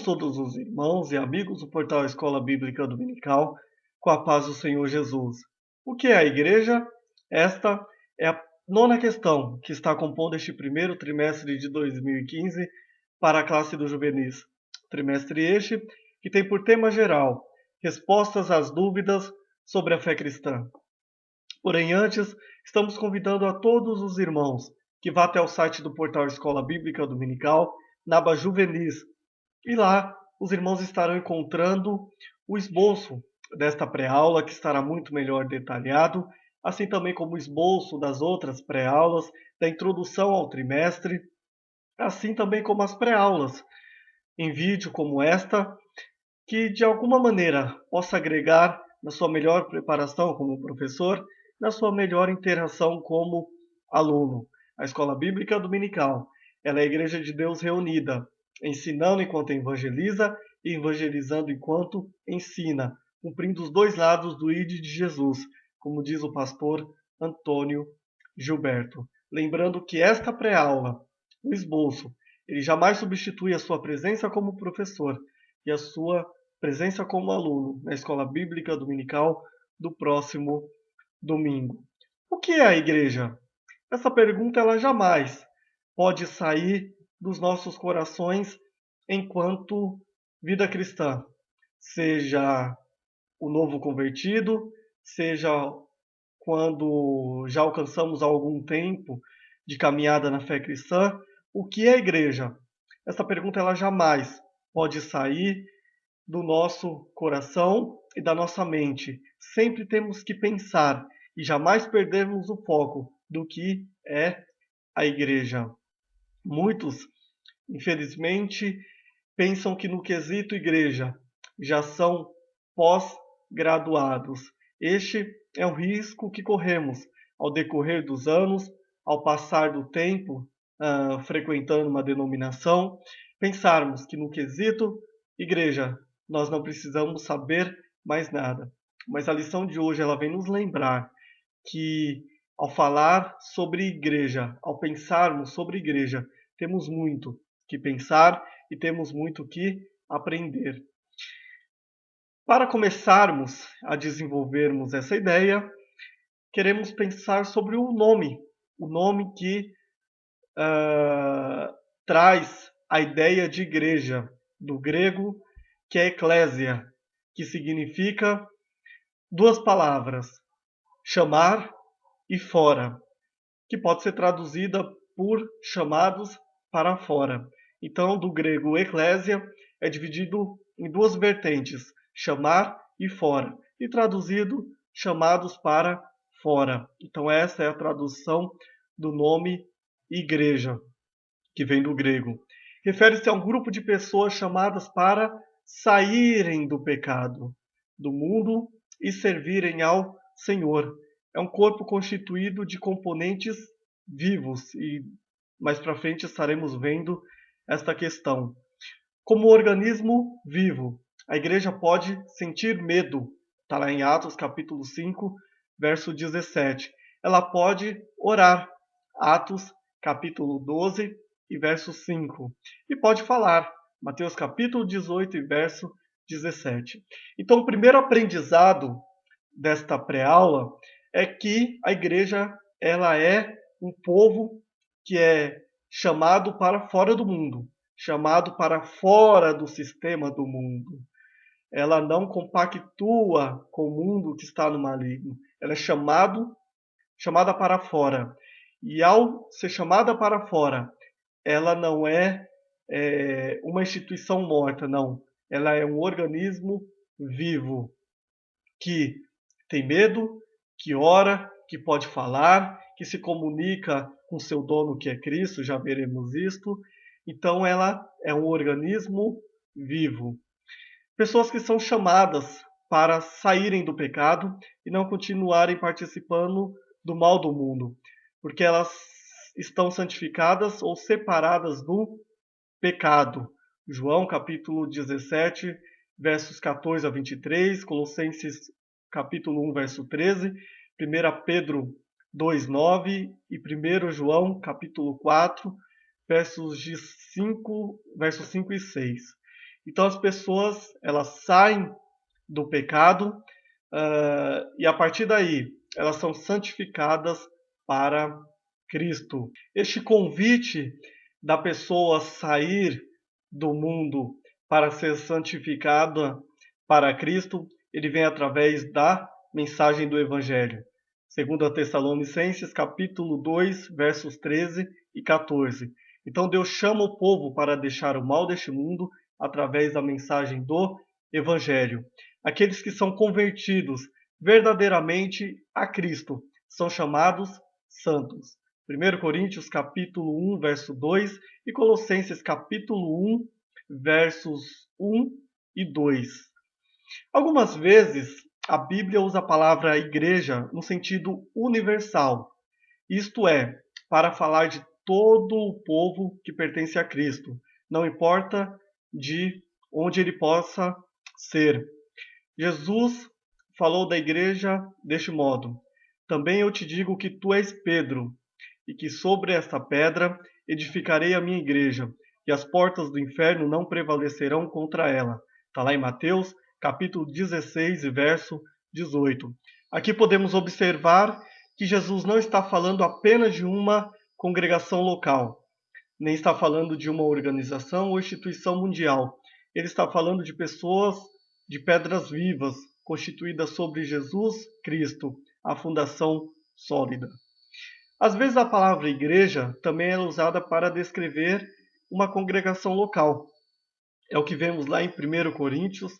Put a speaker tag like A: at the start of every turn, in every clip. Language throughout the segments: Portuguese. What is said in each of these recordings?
A: todos os irmãos e amigos do portal Escola Bíblica Dominical, com a paz do Senhor Jesus. O que é a igreja? Esta é a nona questão que está compondo este primeiro trimestre de 2015 para a classe dos juvenis. Trimestre este que tem por tema geral respostas às dúvidas sobre a fé cristã. Porém, antes, estamos convidando a todos os irmãos que vá até o site do portal Escola Bíblica Dominical, na aba Juvenis, e lá os irmãos estarão encontrando o esboço desta pré-aula, que estará muito melhor detalhado, assim também como o esboço das outras pré-aulas, da introdução ao trimestre, assim também como as pré-aulas em vídeo como esta, que de alguma maneira possa agregar na sua melhor preparação como professor, na sua melhor interação como aluno. A Escola Bíblica Dominical, ela é a Igreja de Deus reunida, ensinando enquanto evangeliza e evangelizando enquanto ensina, cumprindo os dois lados do ID de Jesus, como diz o pastor Antônio Gilberto. Lembrando que esta pré-aula, o esboço, ele jamais substitui a sua presença como professor e a sua presença como aluno na Escola Bíblica Dominical do próximo domingo. O que é a igreja? Essa pergunta ela jamais pode sair dos nossos corações enquanto vida cristã, seja o novo convertido, seja quando já alcançamos algum tempo de caminhada na fé cristã. O que é a igreja? Essa pergunta ela jamais pode sair do nosso coração e da nossa mente. Sempre temos que pensar e jamais perdermos o foco do que é a igreja. Muitos, infelizmente, pensam que no quesito igreja já são pós-graduados. Este é o risco que corremos ao decorrer dos anos, ao passar do tempo frequentando uma denominação, pensarmos que no quesito igreja nós não precisamos saber mais nada. Mas a lição de hoje ela vem nos lembrar que ao falar sobre igreja, ao pensarmos sobre igreja, temos muito que pensar e temos muito que aprender. Para começarmos a desenvolvermos essa ideia, queremos pensar sobre o nome que traz a ideia de igreja, do grego, que é eclésia, que significa duas palavras, chamar e fora, que pode ser traduzida por chamados para fora. Então, do grego eclésia é dividido em duas vertentes, chamar e fora, e traduzido chamados para fora. Então, essa é a tradução do nome igreja, que vem do grego. Refere-se a um grupo de pessoas chamadas para saírem do pecado, do mundo e servirem ao Senhor. É um corpo constituído de componentes vivos e mais para frente estaremos vendo esta questão. Como organismo vivo, a igreja pode sentir medo. Está lá em Atos capítulo 5, verso 17. Ela pode orar. Atos capítulo 12 e verso 5. E pode falar. Mateus capítulo 18 e verso 17. Então, o primeiro aprendizado desta pré-aula é que a igreja ela é um povo que é chamado para fora do mundo, chamado para fora do sistema do mundo. Ela não compactua com o mundo que está no maligno. Ela é chamada para fora. E ao ser chamada para fora, ela não é uma instituição morta, não. Ela é um organismo vivo que tem medo, que ora, que pode falar, que se comunica com seu dono que é Cristo, já veremos isto. Então ela é um organismo vivo. Pessoas que são chamadas para saírem do pecado e não continuarem participando do mal do mundo, porque elas estão santificadas ou separadas do pecado. João capítulo 17, versos 14 a 23, Colossenses capítulo 1, verso 13, 1 Pedro 2, 9 e 1 João capítulo 4, versos 5 e 6. Então as pessoas elas saem do pecado e a partir daí elas são santificadas para Cristo. Este convite da pessoa sair do mundo para ser santificada para Cristo, ele vem através da mensagem do Evangelho. Segundo a Tessalonicenses, capítulo 2, versos 13 e 14. Então Deus chama o povo para deixar o mal deste mundo através da mensagem do Evangelho. Aqueles que são convertidos verdadeiramente a Cristo são chamados santos. 1 Coríntios capítulo 1, verso 2 e Colossenses capítulo 1, versos 1 e 2. Algumas vezes a Bíblia usa a palavra igreja no sentido universal, isto é, para falar de todo o povo que pertence a Cristo, não importa de onde ele possa ser. Jesus falou da igreja deste modo: Também eu te digo que tu és Pedro, e que sobre esta pedra edificarei a minha igreja, e as portas do inferno não prevalecerão contra ela. Está lá em Mateus, capítulo 16, verso 18. Aqui podemos observar que Jesus não está falando apenas de uma congregação local, nem está falando de uma organização ou instituição mundial. Ele está falando de pessoas, de pedras vivas, constituídas sobre Jesus Cristo, a fundação sólida. Às vezes a palavra igreja também é usada para descrever uma congregação local. É o que vemos lá em 1 Coríntios,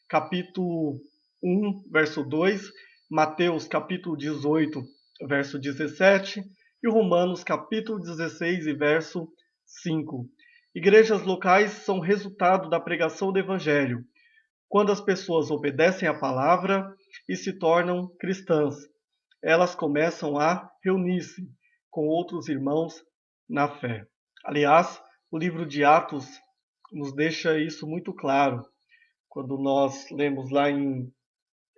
A: capítulo 1, verso 2, Mateus, capítulo 18, verso 17, e Romanos, capítulo 16 e verso 5. Igrejas locais são resultado da pregação do Evangelho, quando as pessoas obedecem à palavra e se tornam cristãs. Elas começam a reunir-se com outros irmãos na fé. Aliás, o livro de Atos nos deixa isso muito claro. Quando nós lemos lá em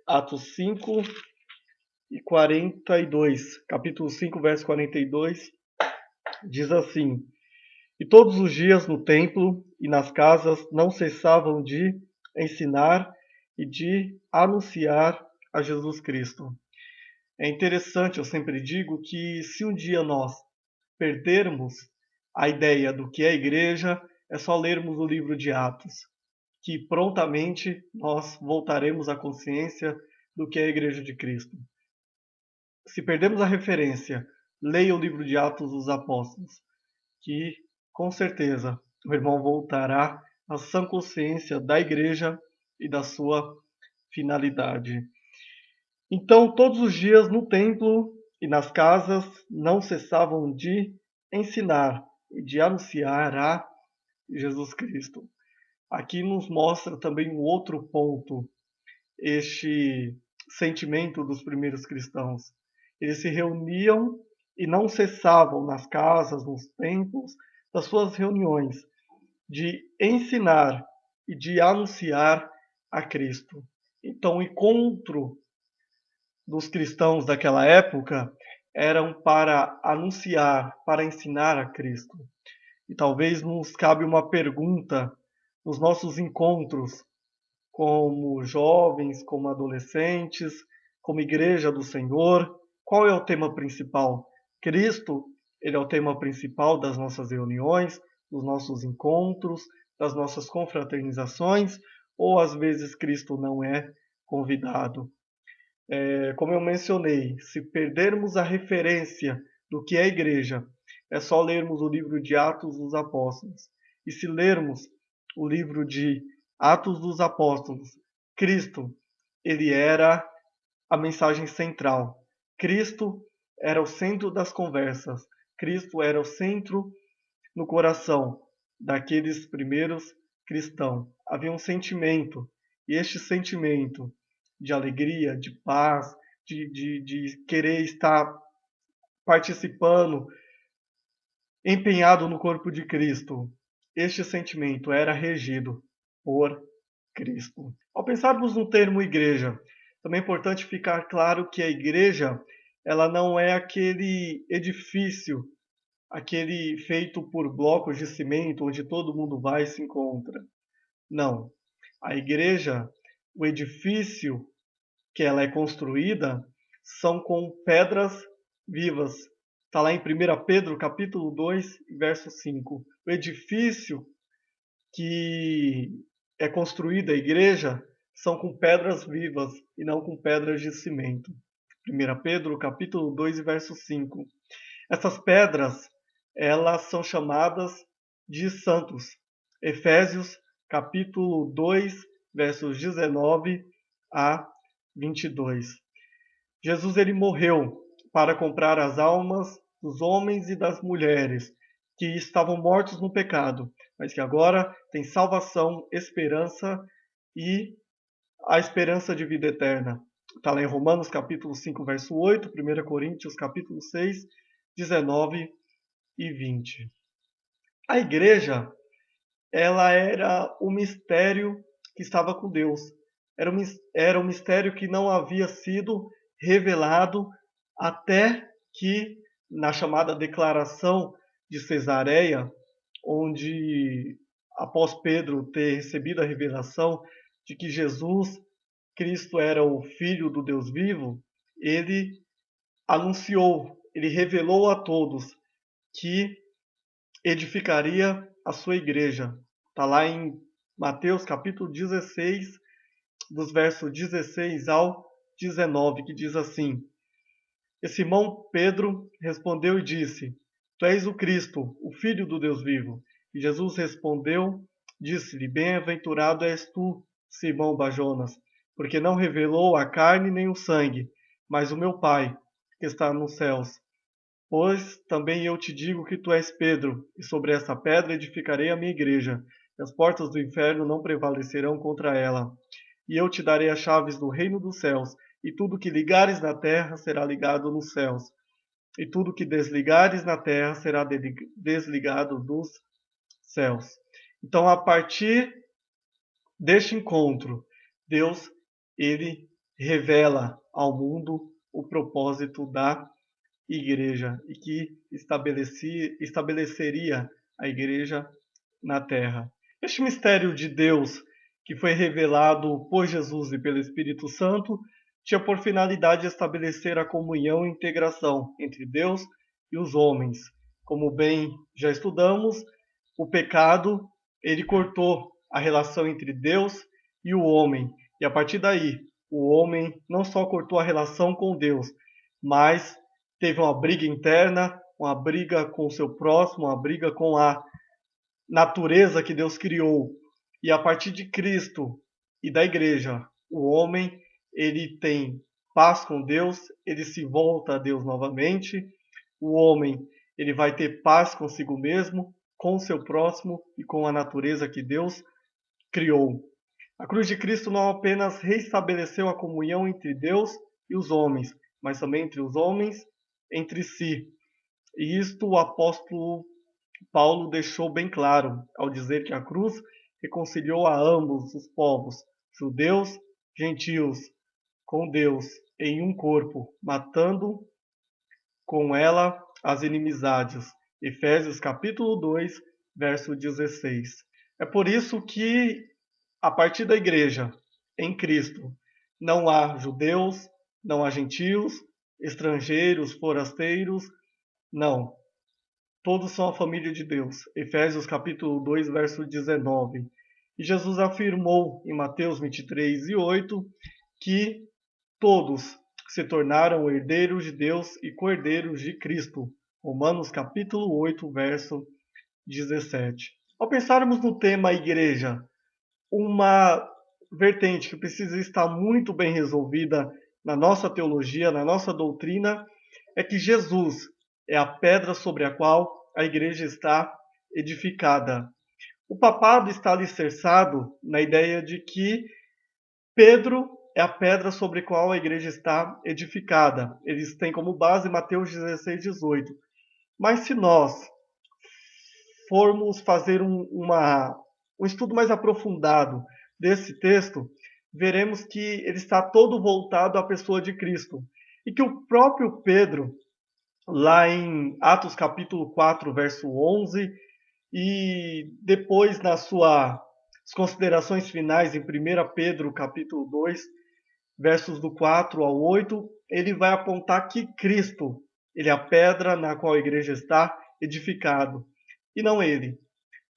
A: Atos 5 e 42, capítulo 5, verso 42, diz assim: E todos os dias no templo e nas casas não cessavam de ensinar e de anunciar a Jesus Cristo. É interessante, eu sempre digo, que se um dia nós perdermos a ideia do que é igreja, é só lermos o livro de Atos, que prontamente nós voltaremos à consciência do que é a igreja de Cristo. Se perdemos a referência, leia o livro de Atos dos Apóstolos, que com certeza o irmão voltará à sã consciência da igreja e da sua finalidade. Então, todos os dias no templo e nas casas não cessavam de ensinar e de anunciar a Jesus Cristo. Aqui nos mostra também um outro ponto, este sentimento dos primeiros cristãos. Eles se reuniam e não cessavam nas casas, nos templos, das suas reuniões, de ensinar e de anunciar a Cristo. Então, o encontro dos cristãos daquela época eram para anunciar, para ensinar a Cristo. E talvez nos cabe uma pergunta nos nossos encontros, como jovens, como adolescentes, como igreja do Senhor, qual é o tema principal? Cristo, ele é o tema principal das nossas reuniões, dos nossos encontros, das nossas confraternizações, ou às vezes Cristo não é convidado? Como eu mencionei, se perdermos a referência do que é a igreja, é só lermos o livro de Atos dos Apóstolos. E se lermos o livro de Atos dos Apóstolos, Cristo, ele era a mensagem central. Cristo era o centro das conversas. Cristo era o centro no coração daqueles primeiros cristãos. Havia um sentimento, e este sentimento de alegria, de paz, de querer estar participando, empenhado no corpo de Cristo. Este sentimento era regido por Cristo. Ao pensarmos no termo igreja, também é importante ficar claro que a igreja ela não é aquele edifício, aquele feito por blocos de cimento onde todo mundo vai e se encontra. Não. A igreja, o edifício que ela é construída, são com pedras vivas. Está lá em 1 Pedro, capítulo 2, verso 5. O edifício que é construída, a igreja, são com pedras vivas e não com pedras de cimento. 1 Pedro, capítulo 2, verso 5. Essas pedras, elas são chamadas de santos. Efésios, capítulo 2, versos 19 a 22. Jesus ele morreu para comprar as almas dos homens e das mulheres que estavam mortos no pecado, mas que agora têm salvação, esperança e a esperança de vida eterna. Está lá em Romanos capítulo 5, verso 8, 1 Coríntios capítulo 6, 19 e 20. A igreja, ela era o mistério que estava com Deus. Era um mistério que não havia sido revelado até que, na chamada declaração de Cesareia, onde, após Pedro ter recebido a revelação de que Jesus Cristo era o Filho do Deus vivo, ele anunciou, ele revelou a todos que edificaria a sua igreja. Está lá em Mateus capítulo 16, dos versos 16 ao 19, que diz assim: E Simão Pedro respondeu e disse: Tu és o Cristo, o Filho do Deus vivo. E Jesus respondeu, disse-lhe: Bem-aventurado és tu, Simão Bajonas, porque não revelou a carne nem o sangue, mas o meu Pai, que está nos céus. Pois também eu te digo que tu és Pedro, e sobre essa pedra edificarei a minha igreja, e as portas do inferno não prevalecerão contra ela. E eu te darei as chaves do reino dos céus, e tudo que ligares na terra será ligado nos céus, e tudo que desligares na terra será desligado dos céus. Então, a partir deste encontro, Deus ele revela ao mundo o propósito da igreja e que estabeleceria a igreja na terra. Este mistério de Deus, que foi revelado por Jesus e pelo Espírito Santo, tinha por finalidade estabelecer a comunhão e integração entre Deus e os homens. Como bem já estudamos, o pecado ele cortou a relação entre Deus e o homem. E a partir daí, o homem não só cortou a relação com Deus, mas teve uma briga interna, uma briga com o seu próximo, uma briga com a natureza que Deus criou. E a partir de Cristo e da igreja, o homem ele tem paz com Deus, ele se volta a Deus novamente. O homem ele vai ter paz consigo mesmo, com o seu próximo e com a natureza que Deus criou. A cruz de Cristo não apenas restabeleceu a comunhão entre Deus e os homens, mas também entre os homens entre si. E isto o apóstolo Paulo deixou bem claro ao dizer que a cruz reconciliou a ambos os povos, judeus, gentios, com Deus em um corpo, matando com ela as inimizades. Efésios capítulo 2, verso 16. É por isso que, a partir da igreja, em Cristo, não há judeus, não há gentios, estrangeiros, forasteiros, não. Todos são a família de Deus. Efésios capítulo 2, verso 19. E Jesus afirmou em Mateus 23 e 8 que todos se tornaram herdeiros de Deus e co-herdeiros de Cristo. Romanos capítulo 8, verso 17. Ao pensarmos no tema igreja, uma vertente que precisa estar muito bem resolvida na nossa teologia, na nossa doutrina, é que Jesus é a pedra sobre a qual a igreja está edificada. O papado está alicerçado na ideia de que Pedro é a pedra sobre a qual a igreja está edificada. Eles têm como base Mateus 16, 18. Mas se nós formos fazer um estudo mais aprofundado desse texto, veremos que ele está todo voltado à pessoa de Cristo. E que o próprio Pedro, lá em Atos capítulo 4, verso 11, e depois na sua As considerações finais em 1 Pedro capítulo 2, versos do 4 ao 8, ele vai apontar que Cristo, ele é a pedra na qual a igreja está edificado, e não ele.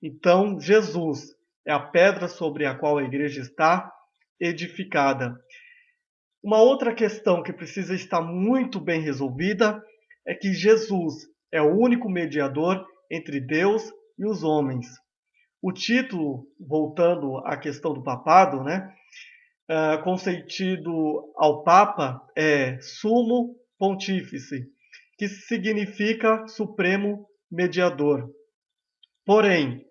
A: Então, Jesus é a pedra sobre a qual a igreja está edificada. Uma outra questão que precisa estar muito bem resolvida é que Jesus é o único mediador entre Deus e os homens. O título, voltando à questão do papado, né, concedido ao Papa é Sumo Pontífice, que significa Supremo Mediador. Porém,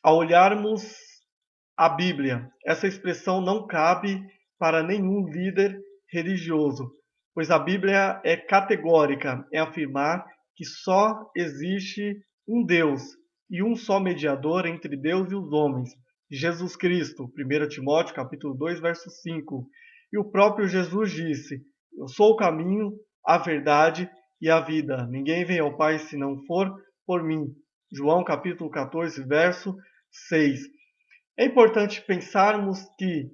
A: ao olharmos a Bíblia, essa expressão não cabe para nenhum líder religioso, pois a Bíblia é categórica em afirmar que só existe um Deus e um só mediador entre Deus e os homens, Jesus Cristo, 1 Timóteo capítulo 2, verso 5. E o próprio Jesus disse: Eu sou o caminho, a verdade e a vida. Ninguém vem ao Pai se não for por mim. João capítulo 14, verso 6. É importante pensarmos que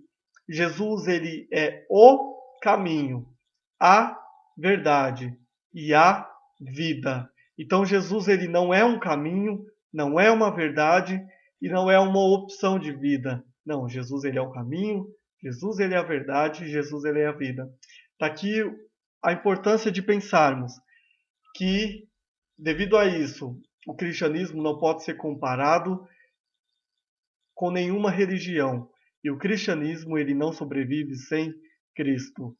A: Jesus ele é o caminho, a verdade e a vida. Então Jesus ele não é um caminho, não é uma verdade e não é uma opção de vida. Não, Jesus ele é o caminho, Jesus ele é a verdade, Jesus ele é a vida. Está aqui a importância de pensarmos que devido a isso, o cristianismo não pode ser comparado com nenhuma religião. E o cristianismo ele não sobrevive sem Cristo.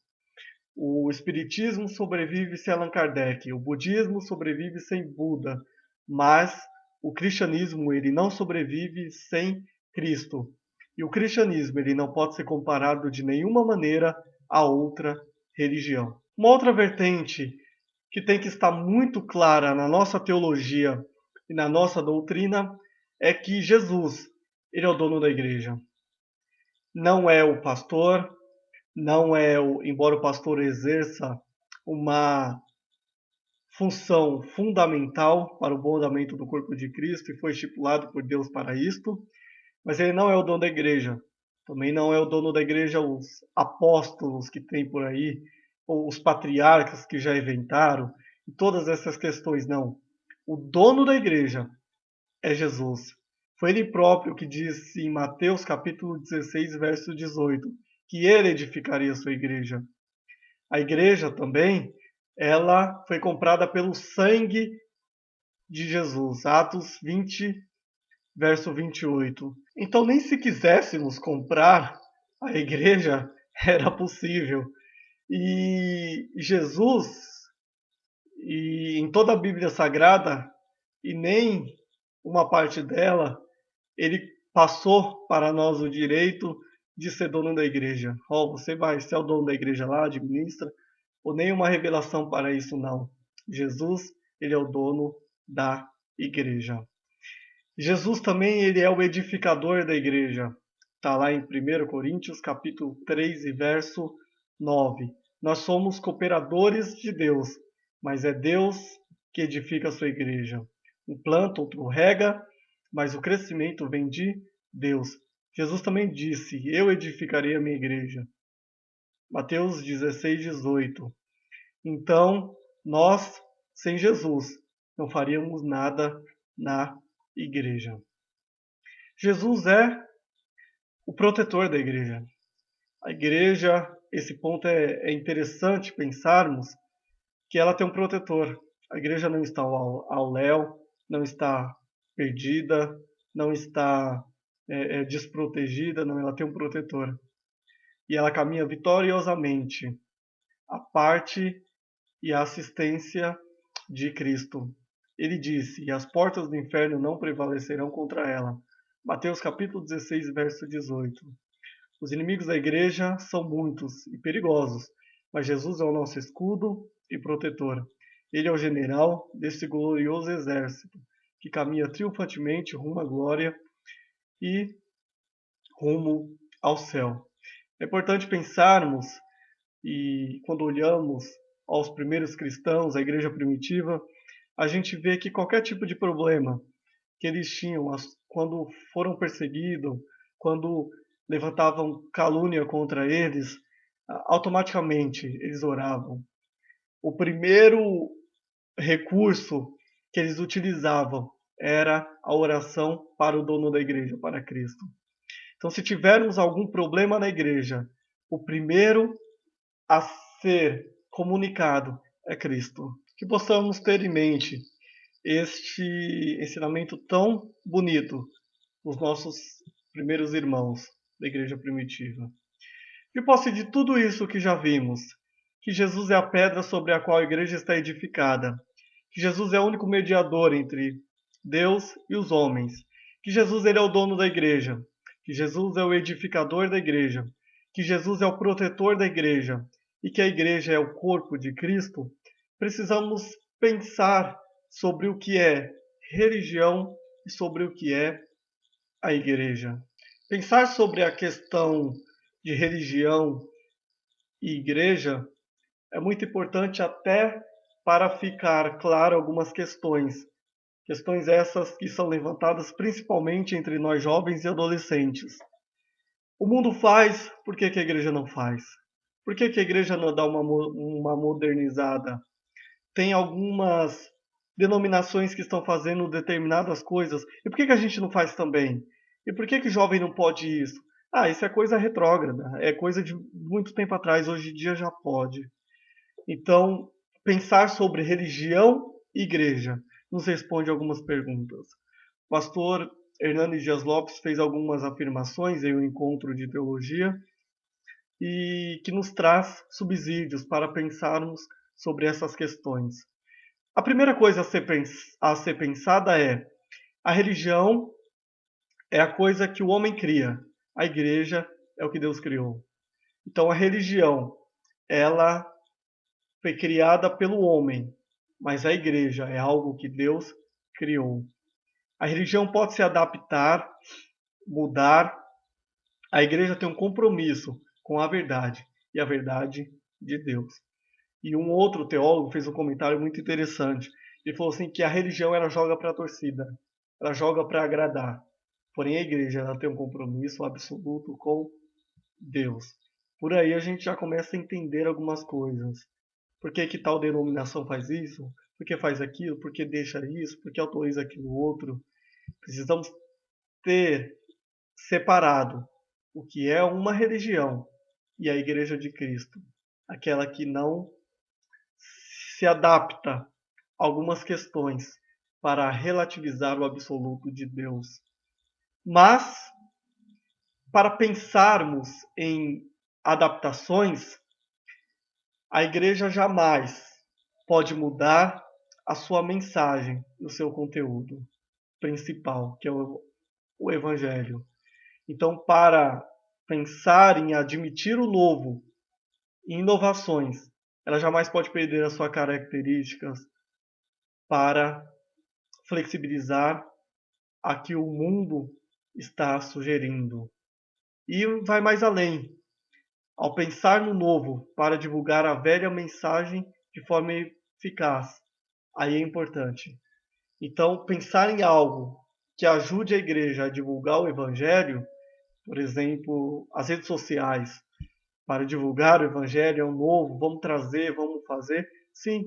A: O espiritismo sobrevive sem Allan Kardec. O budismo sobrevive sem Buda. Mas o cristianismo ele não sobrevive sem Cristo. E o cristianismo ele não pode ser comparado de nenhuma maneira a outra religião. Uma outra vertente que tem que estar muito clara na nossa teologia e na nossa doutrina é que Jesus, ele é o dono da igreja. Não é o pastor, não é embora o pastor exerça uma função fundamental para o bom andamento do corpo de Cristo e foi estipulado por Deus para isto, mas ele não é o dono da igreja. Também não é o dono da igreja os apóstolos que tem por aí, ou os patriarcas que já inventaram, e todas essas questões, não. O dono da igreja é Jesus. Foi ele próprio que disse em Mateus capítulo 16, verso 18, que ele edificaria a sua igreja. A igreja também, ela foi comprada pelo sangue de Jesus. Atos 20, verso 28. Então, nem se quiséssemos comprar a igreja, era possível. E Jesus, e em toda a Bíblia Sagrada, e nem uma parte dela, ele passou para nós o direito de ser dono da igreja. Você vai ser o dono da igreja lá, administra, ou nenhuma revelação para isso, não. Jesus, ele é o dono da igreja. Jesus também ele é o edificador da igreja. Está lá em 1 Coríntios, capítulo 3 e verso 9. Nós somos cooperadores de Deus, mas é Deus que edifica a sua igreja. Um planta, outro rega, mas o crescimento vem de Deus. Jesus também disse: Eu edificarei a minha igreja. Mateus 16, 18. Então, nós, sem Jesus, não faríamos nada na igreja. Jesus é o protetor da igreja. A igreja, esse ponto é interessante pensarmos que ela tem um protetor. A igreja não está ao léu, não está perdida, não está desprotegida, não, ela tem um protetor. E ela caminha vitoriosamente a parte e a assistência de Cristo. Ele disse: E as portas do inferno não prevalecerão contra ela. Mateus capítulo 16, verso 18. Os inimigos da igreja são muitos e perigosos, mas Jesus é o nosso escudo e protetor. Ele é o general desse glorioso exército que caminha triunfantemente rumo à glória e rumo ao céu. É importante pensarmos, e quando olhamos aos primeiros cristãos, a igreja primitiva, a gente vê que qualquer tipo de problema que eles tinham quando foram perseguidos, quando levantavam calúnia contra eles, automaticamente eles oravam. O primeiro recurso que eles utilizavam era a oração para o dono da igreja, para Cristo. Então, se tivermos algum problema na igreja, o primeiro a ser comunicado é Cristo. Que possamos ter em mente este ensinamento tão bonito dos nossos primeiros irmãos da igreja primitiva. Que posse de tudo isso que já vimos, que Jesus é a pedra sobre a qual a igreja está edificada, que Jesus é o único mediador entre Deus e os homens, que Jesus ele é o dono da igreja, que Jesus é o edificador da igreja, que Jesus é o protetor da igreja e que a igreja é o corpo de Cristo, precisamos pensar sobre o que é religião e sobre o que é a igreja. Pensar sobre a questão de religião e igreja é muito importante até para ficar claro algumas questões. Questões essas que são levantadas principalmente entre nós jovens e adolescentes. O mundo faz, por que a igreja não faz? Por que a igreja não dá uma modernizada? Tem algumas denominações que estão fazendo determinadas coisas. E por que a gente não faz também? E por que jovem não pode isso? Ah, isso é coisa retrógrada, é coisa de muito tempo atrás, hoje em dia já pode. Então, pensar sobre religião e igreja nos responde algumas perguntas. O pastor Hernani Dias Lopes fez algumas afirmações em um encontro de teologia e que nos traz subsídios para pensarmos sobre essas questões. A primeira coisa a ser pensada é: a religião é a coisa que o homem cria, a igreja é o que Deus criou. Então, a religião, ela foi criada pelo homem, mas a igreja é algo que Deus criou. A religião pode se adaptar, mudar. A igreja tem um compromisso com a verdade e a verdade de Deus. E um outro teólogo fez um comentário muito interessante. Ele falou assim que a religião ela joga para a torcida, ela joga para agradar. Porém a igreja ela tem um compromisso absoluto com Deus. Por aí a gente já começa a entender algumas coisas. Por que tal denominação faz isso? Por que faz aquilo? Por que deixa isso? Por que autoriza aquilo outro? Precisamos ter separado o que é uma religião e a Igreja de Cristo. Aquela que não se adapta a algumas questões para relativizar o absoluto de Deus. Mas, para pensarmos em adaptações, a igreja jamais pode mudar a sua mensagem, o seu conteúdo principal, que é o Evangelho. Então, para pensar em admitir o novo e inovações, ela jamais pode perder as suas características para flexibilizar a que o mundo está sugerindo. E vai mais além. Ao pensar no novo para divulgar a velha mensagem de forma eficaz, aí é importante. Então, pensar em algo que ajude a igreja a divulgar o evangelho, por exemplo, as redes sociais, para divulgar o evangelho é um novo, vamos trazer, vamos fazer, sim,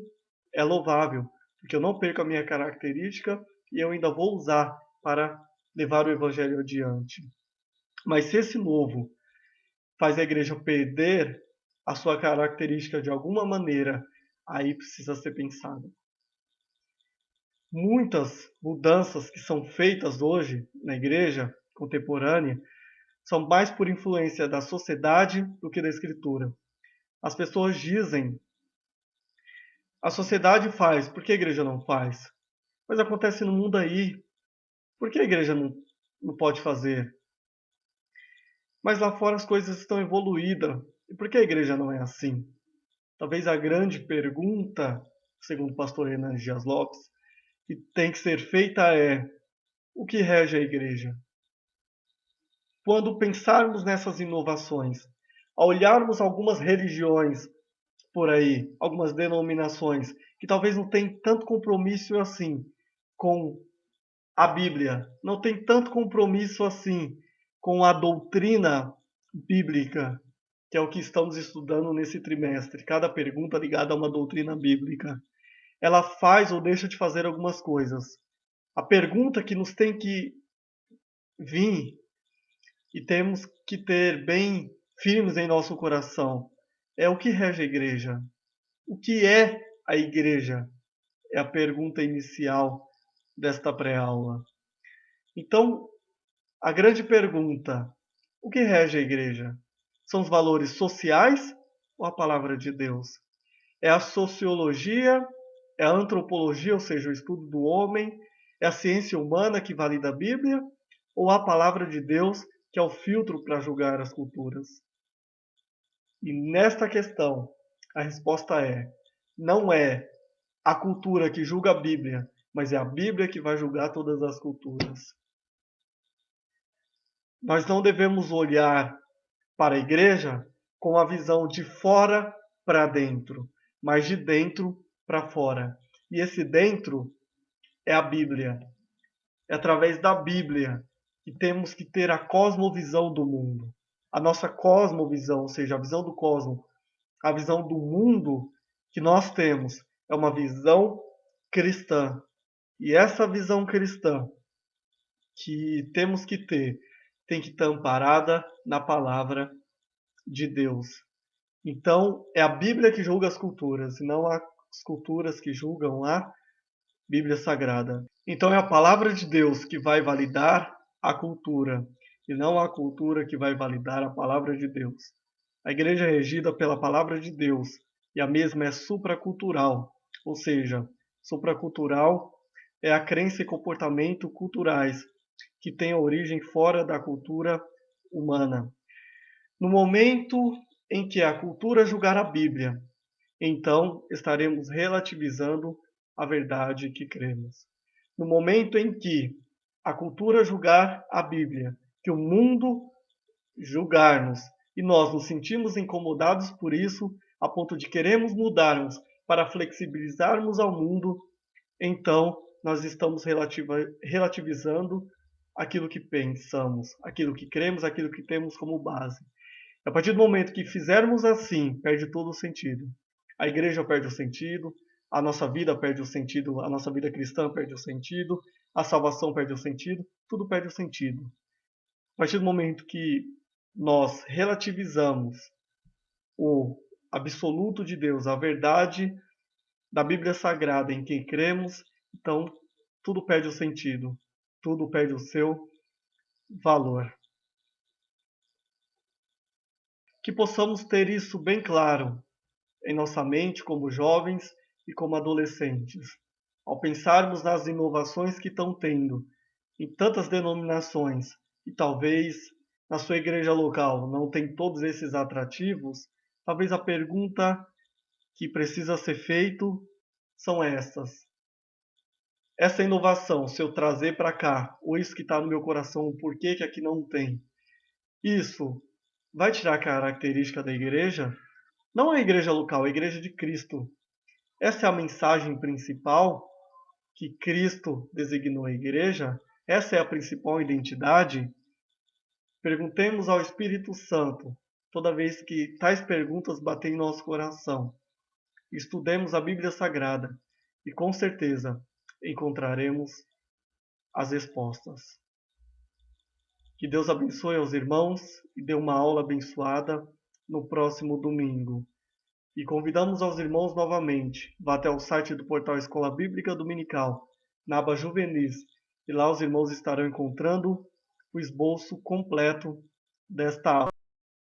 A: é louvável, porque eu não perco a minha característica e eu ainda vou usar para levar o evangelho adiante. Mas se esse novo faz a igreja perder a sua característica de alguma maneira, aí precisa ser pensado. Muitas mudanças que são feitas hoje na igreja contemporânea são mais por influência da sociedade do que da escritura. As pessoas dizem, a sociedade faz, por que a igreja não faz? Mas acontece no mundo aí, por que a igreja não pode fazer? Mas lá fora as coisas estão evoluídas, e por que a igreja não é assim? Talvez a grande pergunta, segundo o pastor Renan Dias Lopes, que tem que ser feita é: o que rege a igreja? Quando pensarmos nessas inovações, ao olharmos algumas religiões por aí, algumas denominações, que talvez não tenham tanto compromisso assim com a Bíblia não tem tanto compromisso assim com a doutrina bíblica, que é o que estamos estudando nesse trimestre. Cada pergunta ligada a uma doutrina bíblica. Ela faz ou deixa de fazer algumas coisas. A pergunta que nos tem que vir e temos que ter bem firmes em nosso coração é: o que rege a igreja? O que é a igreja? É a pergunta inicial desta pré-aula. Então, a grande pergunta: o que rege a igreja? São os valores sociais ou a palavra de Deus? É a sociologia? É a antropologia, ou seja, o estudo do homem? É a ciência humana que valida a Bíblia? Ou a palavra de Deus, que é o filtro para julgar as culturas? E nesta questão, a resposta é: não é a cultura que julga a Bíblia, mas é a Bíblia que vai julgar todas as culturas. Nós não devemos olhar para a igreja com a visão de fora para dentro, mas de dentro para fora. E esse dentro é a Bíblia. É através da Bíblia que temos que ter a cosmovisão do mundo. A nossa cosmovisão, ou seja, a visão do cosmos, a visão do mundo que nós temos, é uma visão cristã. E essa visão cristã que temos que ter tem que estar amparada na palavra de Deus. Então, é a Bíblia que julga as culturas, e não as culturas que julgam a Bíblia Sagrada. Então, é a palavra de Deus que vai validar a cultura, e não a cultura que vai validar a palavra de Deus. A igreja é regida pela palavra de Deus, e a mesma é supracultural, ou seja, supracultural é a crença e comportamento culturais que têm origem fora da cultura humana. No momento em que a cultura julgar a Bíblia, então estaremos relativizando a verdade que cremos. No momento em que a cultura julgar a Bíblia, que o mundo julgar-nos, e nós nos sentimos incomodados por isso, a ponto de queremos mudarmos para flexibilizarmos ao mundo, então nós estamos relativizando aquilo que pensamos, aquilo que cremos, aquilo que temos como base. A partir do momento que fizermos assim, perde todo o sentido. A igreja perde o sentido, a nossa vida perde o sentido, a nossa vida cristã perde o sentido, a salvação perde o sentido, tudo perde o sentido. A partir do momento que nós relativizamos o absoluto de Deus, a verdade da Bíblia Sagrada em quem cremos, então tudo perde o sentido, tudo perde o seu valor. Que possamos ter isso bem claro em nossa mente como jovens e como adolescentes, ao pensarmos nas inovações que estão tendo em tantas denominações e talvez na sua igreja local não tem todos esses atrativos, talvez a pergunta que precisa ser feita são essas. Essa inovação, se eu trazer para cá, ou isso que está no meu coração, por que aqui não tem, isso vai tirar a característica da igreja? Não a igreja local, a igreja de Cristo. Essa é a mensagem principal que Cristo designou a igreja? Essa é a principal identidade? Perguntemos ao Espírito Santo toda vez que tais perguntas batem em nosso coração. Estudemos a Bíblia Sagrada e com certeza encontraremos as respostas. Que Deus abençoe aos irmãos e dê uma aula abençoada no próximo domingo. E convidamos aos irmãos novamente. Vá até o site do portal Escola Bíblica Dominical, na aba Juvenis, e lá os irmãos estarão encontrando o esboço completo desta aula.